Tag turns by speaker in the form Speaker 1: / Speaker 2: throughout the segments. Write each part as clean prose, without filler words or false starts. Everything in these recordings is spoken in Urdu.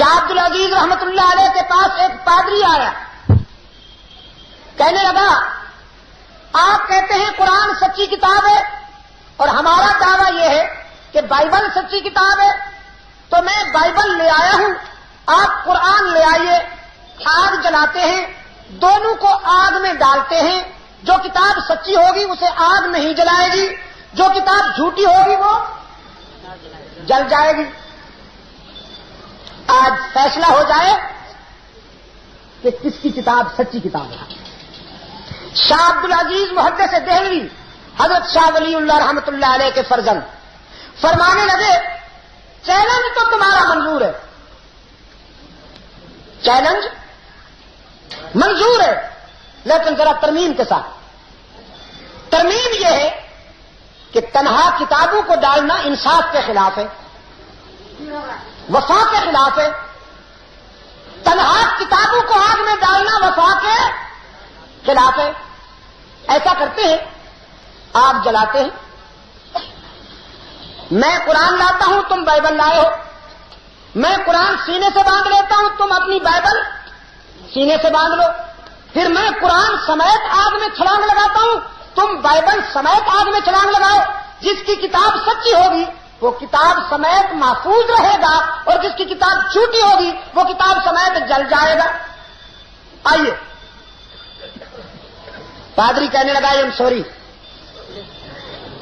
Speaker 1: شاہ عبد العزیز رحمت اللہ علیہ کے پاس ایک پادری آیا، کہنے لگا آپ کہتے ہیں قرآن سچی کتاب ہے اور ہمارا دعویٰ یہ ہے کہ بائبل سچی کتاب ہے، تو میں بائبل لے آیا ہوں، آپ قرآن لے آئیے، آگ جلاتے ہیں، دونوں کو آگ میں ڈالتے ہیں، جو کتاب سچی ہوگی اسے آگ نہیں جلائے گی، جو کتاب جھوٹی ہوگی وہ جل جائے گی۔ آج فیصلہ ہو جائے کہ کس کی کتاب سچی کتاب ہے۔ شاہ عبد العزیز محدث دہلوی حضرت شاہ ولی اللہ رحمت اللہ علیہ کے فرزند فرمانے لگے چیلنج تو تمہارا منظور ہے، چیلنج منظور ہے، لیکن ذرا ترمیم کے ساتھ۔ ترمیم یہ ہے کہ تنہا کتابوں کو ڈالنا انصاف کے خلاف ہے، وفا کے خلاف ہے، تنہا کتابوں کو آگ میں ڈالنا وفا کے خلاف ہے۔ ایسا کرتے ہیں، آگ جلاتے ہیں، میں قرآن لاتا ہوں، تم بائبل لائے ہو، میں قرآن سینے سے باندھ لیتا ہوں، تم اپنی بائبل سینے سے باندھ لو، پھر میں قرآن سمیت آگ میں چھلانگ لگاتا ہوں، تم بائبل سمیت آگ میں چھلانگ لگاؤ۔ جس کی کتاب سچی ہوگی وہ کتاب سمیت محفوظ رہے گا، اور جس کی کتاب جھوٹی ہوگی وہ کتاب سمیت جل جائے گا۔ آئیے، پادری کہنے لگا ایم سوری،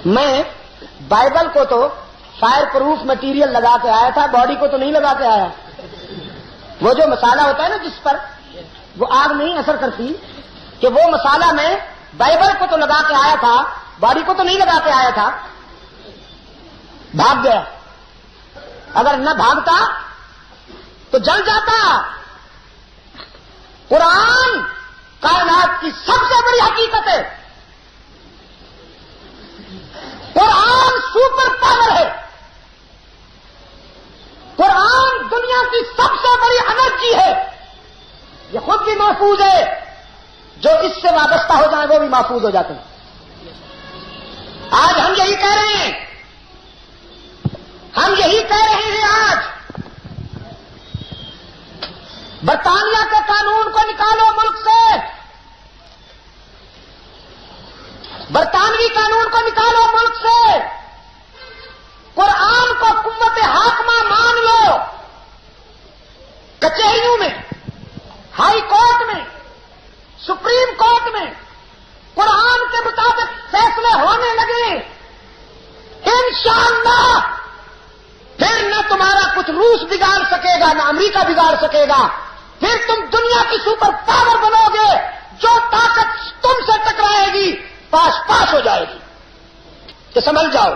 Speaker 1: میں بائبل کو تو فائر پروف مٹیریل لگا کے آیا تھا، باڈی کو تو نہیں لگا کے آیا۔ وہ جو مسالہ ہوتا ہے نا جس پر وہ آگ نہیں اثر کرتی، کہ وہ مسالہ میں بائبل کو تو لگا کے آیا تھا، باڈی کو تو نہیں لگا کے آیا تھا۔ بھاگ گیا، اگر نہ بھاگتا تو جل جاتا۔ قرآن کائنات کی سب سے بڑی حقیقت ہے، قرآن سپر پاور ہے، قرآن دنیا کی سب سے بڑی انرجی ہے، یہ خود بھی محفوظ ہے، جو اس سے وابستہ ہو جائیں وہ بھی محفوظ ہو جاتے ہیں۔ آج ہم یہی کہہ رہے ہیں، ہم یہی کہہ رہے ہیں آج برطانیہ کے قانون کو نکالو ملک سے، برطانوی قانون کو نکالو ملک سے، قرآن کو قوت حاکمہ مان لو، کچہریوں میں، ہائی کورٹ میں، سپریم کورٹ میں قرآن کے مطابق فیصلے ہونے لگے، انشاءاللہ پھر نہ تمہارا کچھ روس بگاڑ سکے گا، نہ امریکہ بگاڑ سکے گا، پھر تم دنیا کی سپر پاور بنو گے، جو طاقت تم سے ٹکرائے گی پاس ہو جائے گی۔ کہ سمجھ جاؤ،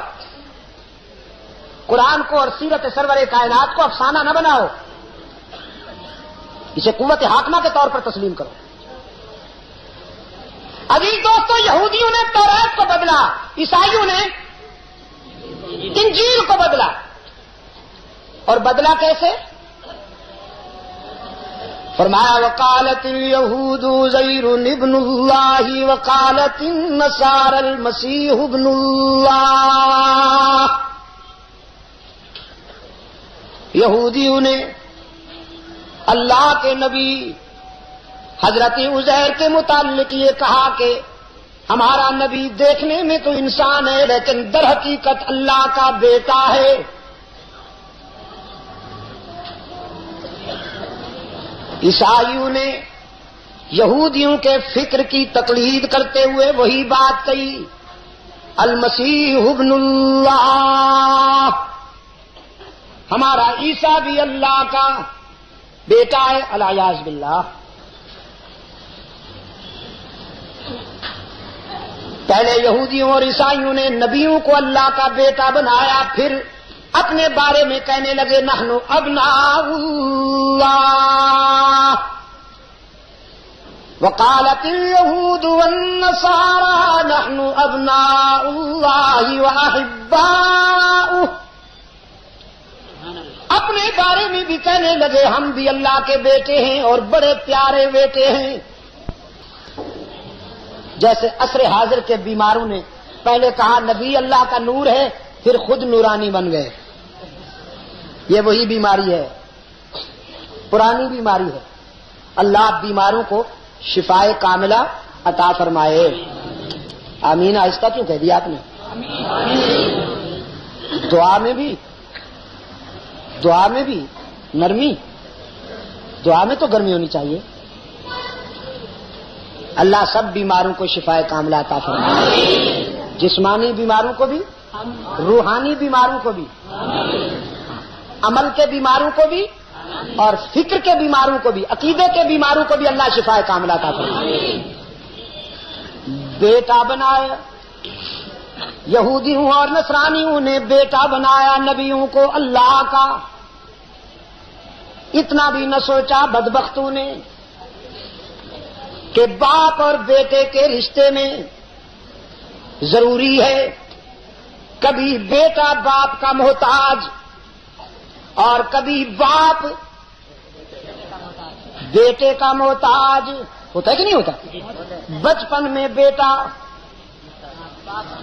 Speaker 1: قرآن کو اور سیرت سرور کائنات کو افسانہ نہ بناؤ، اسے قوت حاکمہ کے طور پر تسلیم کرو۔ عزیز دوستو، یہودیوں نے توریت کو بدلا، عیسائیوں نے انجیل کو بدلا، اور بدلا کیسے؟ فرمایا وقالت اليهود عزير ابن الله وقالت النصارى المسيح ابن الله۔ یہودیوں نے اللہ کے نبی حضرت عزیر کے متعلق یہ کہا کہ ہمارا نبی دیکھنے میں تو انسان ہے لیکن در حقیقت اللہ کا بیٹا ہے۔ عیسائیوں نے یہودیوں کے فکر کی تقلید کرتے ہوئے وہی بات کہی، المسیح ابن اللہ، ہمارا عیسیٰ بھی اللہ کا بیٹا ہے، الیاذ باللہ۔ پہلے یہودیوں اور عیسائیوں نے نبیوں کو اللہ کا بیٹا بنایا، پھر اپنے بارے میں کہنے لگے نحن ابناء اللہ، وقالت اليهود والنصارى نحن ابناء اللہ واحباؤہ، اپنے بارے میں بھی کہنے لگے ہم بھی اللہ کے بیٹے ہیں اور بڑے پیارے بیٹے ہیں۔ جیسے عصر حاضر کے بیماروں نے پہلے کہا نبی اللہ کا نور ہے، پھر خود نورانی بن گئے، یہ وہی بیماری ہے۔ پرانی بیماری ہے. اللہ بیماروں کو شفائے کاملہ عطا فرمائے. آمین. آہستہ کیوں کہہ دیا آپ نے؟ دعا میں بھی نرمی، دعا میں تو گرمی ہونی چاہیے. اللہ سب بیماروں کو شفائے کاملہ عطا فرمائے، جسمانی بیماروں کو بھی، روحانی بیماروں کو بھی، عمل کے بیماروں کو بھی، اور فکر کے بیماروں کو بھی، عقیدے کے بیماروں کو بھی اللہ شفائے کاملہ عطا فرمائے. بیٹا بنایا، یہودیوں اور نصرانیوں نے بیٹا بنایا نبیوں کو اللہ کا. اتنا بھی نہ سوچا بدبختوں نے کہ باپ اور بیٹے کے رشتے میں ضروری ہے کبھی بیٹا باپ کا محتاج اور کبھی باپ بیٹے کا محتاج. ہوتا ہے کہ نہیں ہوتا؟ بچپن میں بیٹا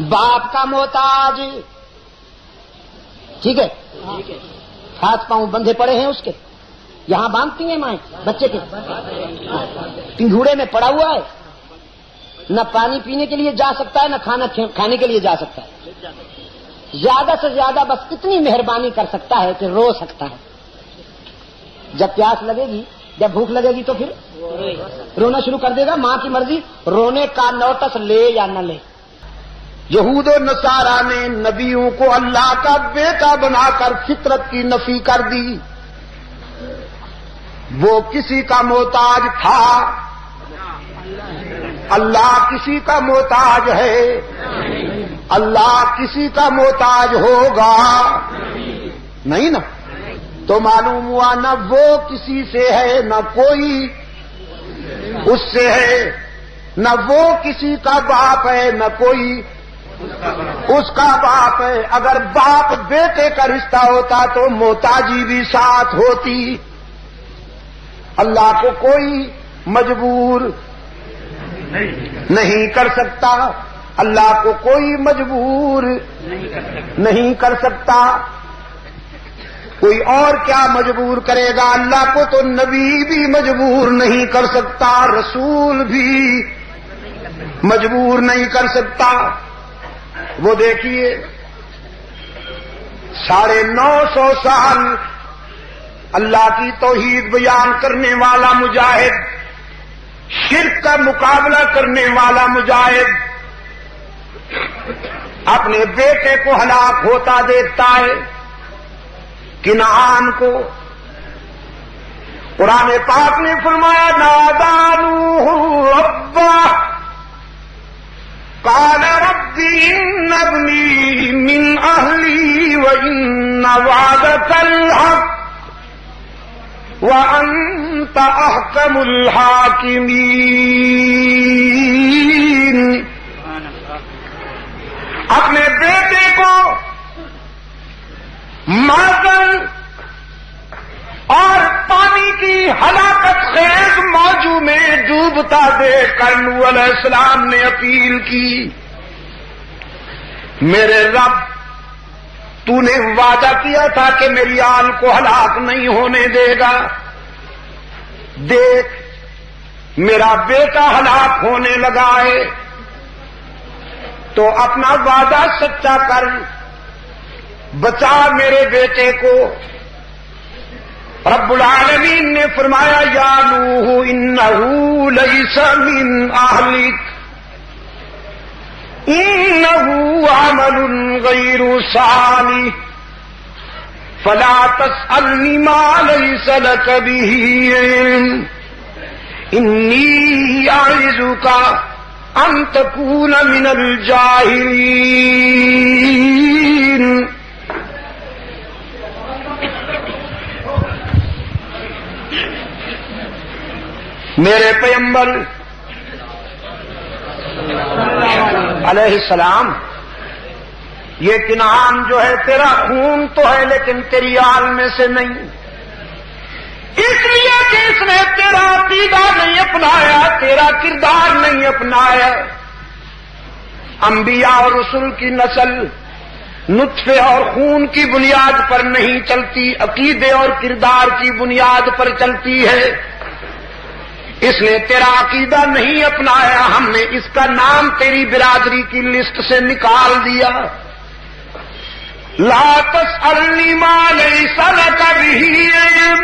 Speaker 1: باپ کا محتاج. ٹھیک ہے، ہاتھ پاؤں بندھے پڑے ہیں اس کے، یہاں باندھتی ہیں مائیں بچے کے، پنگھوڑے میں پڑا ہوا ہے، نہ پانی پینے کے لیے جا سکتا ہے نہ کھانا کھانے کے لیے جا سکتا ہے. زیادہ سے زیادہ بس اتنی مہربانی کر سکتا ہے کہ رو سکتا ہے. جب پیاس لگے گی، جب بھوک لگے گی تو پھر رونا شروع کر دے گا. ماں کی مرضی، رونے کا نوٹس لے یا نہ لے. یہود و نصارا نے نبیوں کو اللہ کا بیٹا بنا کر فطرت کی نفی کر دی. وہ کسی کا محتاج تھا، اللہ کسی کا محتاج ہے، اللہ کسی کا محتاج ہوگا نہیں نا. تو معلوم ہوا نہ وہ کسی سے ہے نہ کوئی اس سے ہے، نہ وہ کسی کا باپ ہے نہ کوئی اس کا باپ ہے. اگر باپ بیٹے کا رشتہ ہوتا تو محتاجی بھی ساتھ ہوتی. اللہ کو کوئی مجبور نہیں کر سکتا، اللہ کو کوئی مجبور نہیں کر سکتا. کوئی اور کیا مجبور کرے گا؟ اللہ کو تو نبی بھی مجبور نہیں کر سکتا، رسول بھی مجبور نہیں کر سکتا. وہ دیکھیے 950 سال اللہ کی توحید بیان کرنے والا مجاہد، شرک کا مقابلہ کرنے والا مجاہد اپنے بیٹے کو ہلاک ہوتا دیکھتا ہے. کنعان کو قرآن پاک نے فرمایا نادى نوح ربه قال رب إن ابني من أهلي وإن وعدك الحق وأنت أحكم الحاكمين. اپنے بیٹے کو معدن اور پانی کی ہلاکت خیز موجوں میں ڈوبتا دیکھ کر نوح علیہ السلام نے اپیل کی، میرے رب تو نے وعدہ کیا تھا کہ میری آل کو ہلاک نہیں ہونے دے گا، دیکھ میرا بیٹا ہلاک ہونے لگا ہے، تو اپنا وعدہ سچا کر بچا میرے بیٹے کو. رب العالمین نے فرمایا یا نوح انہ لیس من اہلک انہ عمل غیر صالح فلا تسألنی ما لیس لک بہ علم انی اعظک ان تکون من الجاہلین. میرے پیغمبر علیہ السلام، یہ کنعان جو ہے تیرا خون تو ہے لیکن تیری آل میں سے نہیں، اس لیے کہ اس نے تیرا عقیدہ نہیں اپنایا، تیرا کردار نہیں اپنایا. انبیاء اور رسول کی نسل
Speaker 2: نطفے اور خون کی بنیاد پر نہیں چلتی، عقیدے اور کردار کی بنیاد پر چلتی ہے۔ اس نے تیرا عقیدہ نہیں اپنایا، ہم نے اس کا نام تیری برادری کی لسٹ سے نکال دیا۔ لا تسألنی ما لیس لک بہ علم،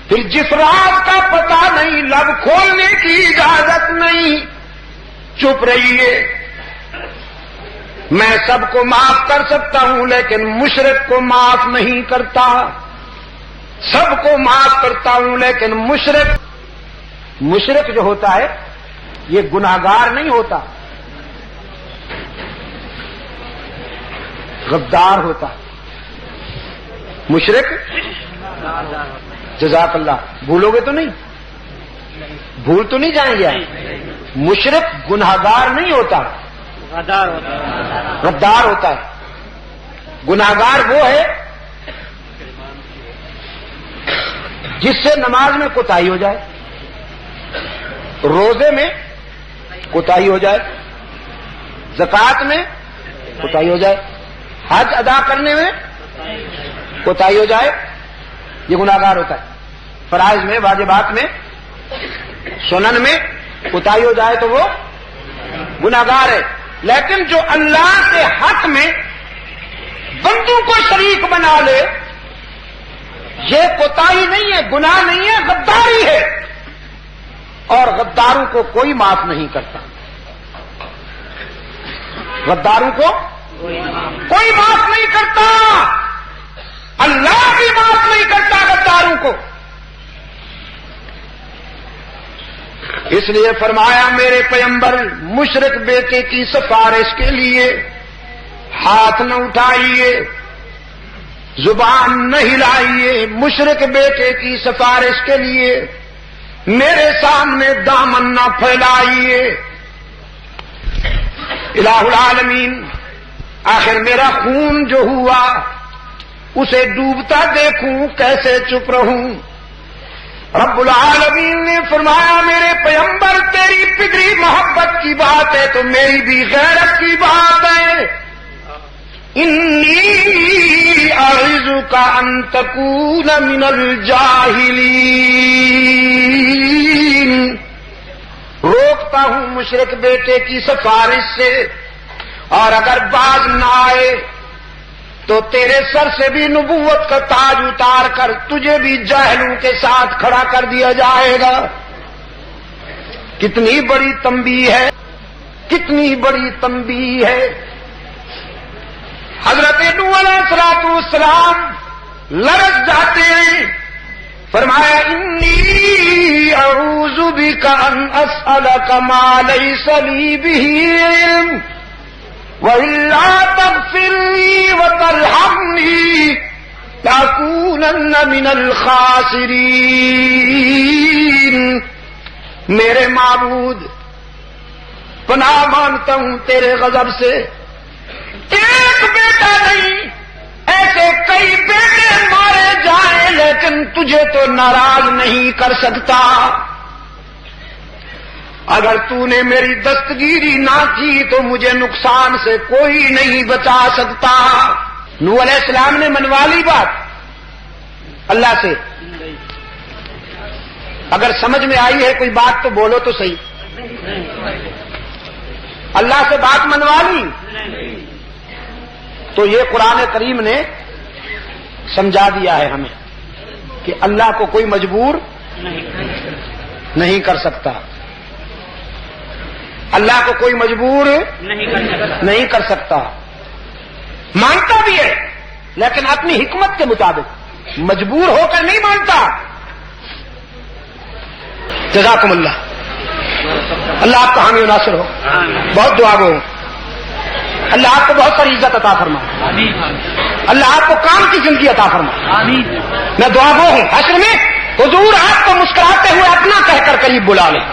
Speaker 2: پھر جس راز کا پتہ نہیں لب کھولنے کی اجازت نہیں، چپ رہیے۔ میں سب کو معاف کر سکتا ہوں لیکن مشرک کو معاف نہیں کرتا، سب کو معاف کرتا ہوں لیکن مشرک جو ہوتا ہے یہ گناہگار نہیں ہوتا، غدار ہوتا ہے۔ مشرک جزاک اللہ، بھولو گے تو نہیں؟ بھول تو نہیں جائیں گے؟ مشرک گناہگار نہیں ہوتا، غدار ہوتا ہے۔ گناہگار وہ ہے جس سے نماز میں کوتاہی ہو جائے، روزے میں کوتاہی ہو جائے، زکوٰۃ میں کوتاہی ہو جائے، حج ادا کرنے میں کوتاہی ہو جائے، یہ گناہگار ہوتا ہے۔ فرائض میں، واجبات میں، سنن میں کوتاہی ہو جائے تو وہ گناہگار ہے۔ لیکن جو اللہ کے حق میں بندوں کو شریک بنا لے، یہ کوتاہی نہیں ہے، گناہ نہیں ہے، غداری ہے، اور غداروں کو کوئی معاف نہیں کرتا، غداروں کو کوئی معاف نہیں کرتا، اللہ بھی معاف نہیں کرتا غداروں کو۔ اس لیے فرمایا میرے پیغمبر مشرک بیٹے کی سفارش کے لیے ہاتھ نہ اٹھائیے، زبان نہ ہلائیے، مشرک بیٹے کی سفارش کے لیے میرے سامنے دامن نہ پھیلائیے۔ الہ العالمین، آخر میرا خون جو ہوا اسے ڈوبتا دیکھوں کیسے چپ رہوں؟ رب العالمین نے فرمایا میرے پیغمبر تیری پدری محبت کی بات ہے تو میری بھی غیرت کی بات ہے۔ انی اعوذک ان تکون من الجاہلین، روکتا ہوں مشرک بیٹے کی سفارش سے، اور اگر باز نہ آئے تو تیرے سر سے بھی نبوت کا تاج اتار کر تجھے بھی جاہلوں کے ساتھ کھڑا کر دیا جائے گا۔ کتنی بڑی تنبیہ ہے، کتنی بڑی تنبیہ ہے۔ حضرت نوح علیہ السلام لرز جاتے ہیں، فرمایا انی اعوذ بک ان اسألک ما لیس لی بہ علم وَإِلَّا تَغْفِرْ لِي وَتَرْحَمْنِي لَأَكُونَنَّ مِنَ الْخَاسِرِينَ۔ میرے معبود پناہ مانگتا ہوں تیرے غضب سے، ایک بیٹا نہیں ایسے کئی بیٹے مارے جائیں لیکن تجھے تو ناراض نہیں کر سکتا۔ اگر تو نے میری دستگیری نہ کی تو مجھے نقصان سے کوئی نہیں بچا سکتا۔ نوح علیہ السلام نے منوا لی بات اللہ سے۔ اگر سمجھ میں آئی ہے کوئی بات تو بولو تو صحیح۔ اللہ سے بات منوا لی تو یہ قرآن کریم نے سمجھا دیا ہے ہمیں کہ اللہ کو کوئی مجبور نہیں کر سکتا، اللہ کو کوئی مجبور نہیں کر سکتا۔ مانتا بھی ہے لیکن اپنی حکمت کے مطابق، مجبور ہو کر نہیں مانتا۔ جزاکم اللہ، اللہ آپ کا حامی و ناصر ہو، بہت دعا گو ہو، اللہ آپ کو بہت ساری عزت عطا فرمائے، اللہ آپ کو کام کی زندگی عطا فرمائے۔ میں دعا گو ہوں حشر میں حضور آپ کو مسکراتے ہوئے اپنا کہہ کر قریب بلا لیں۔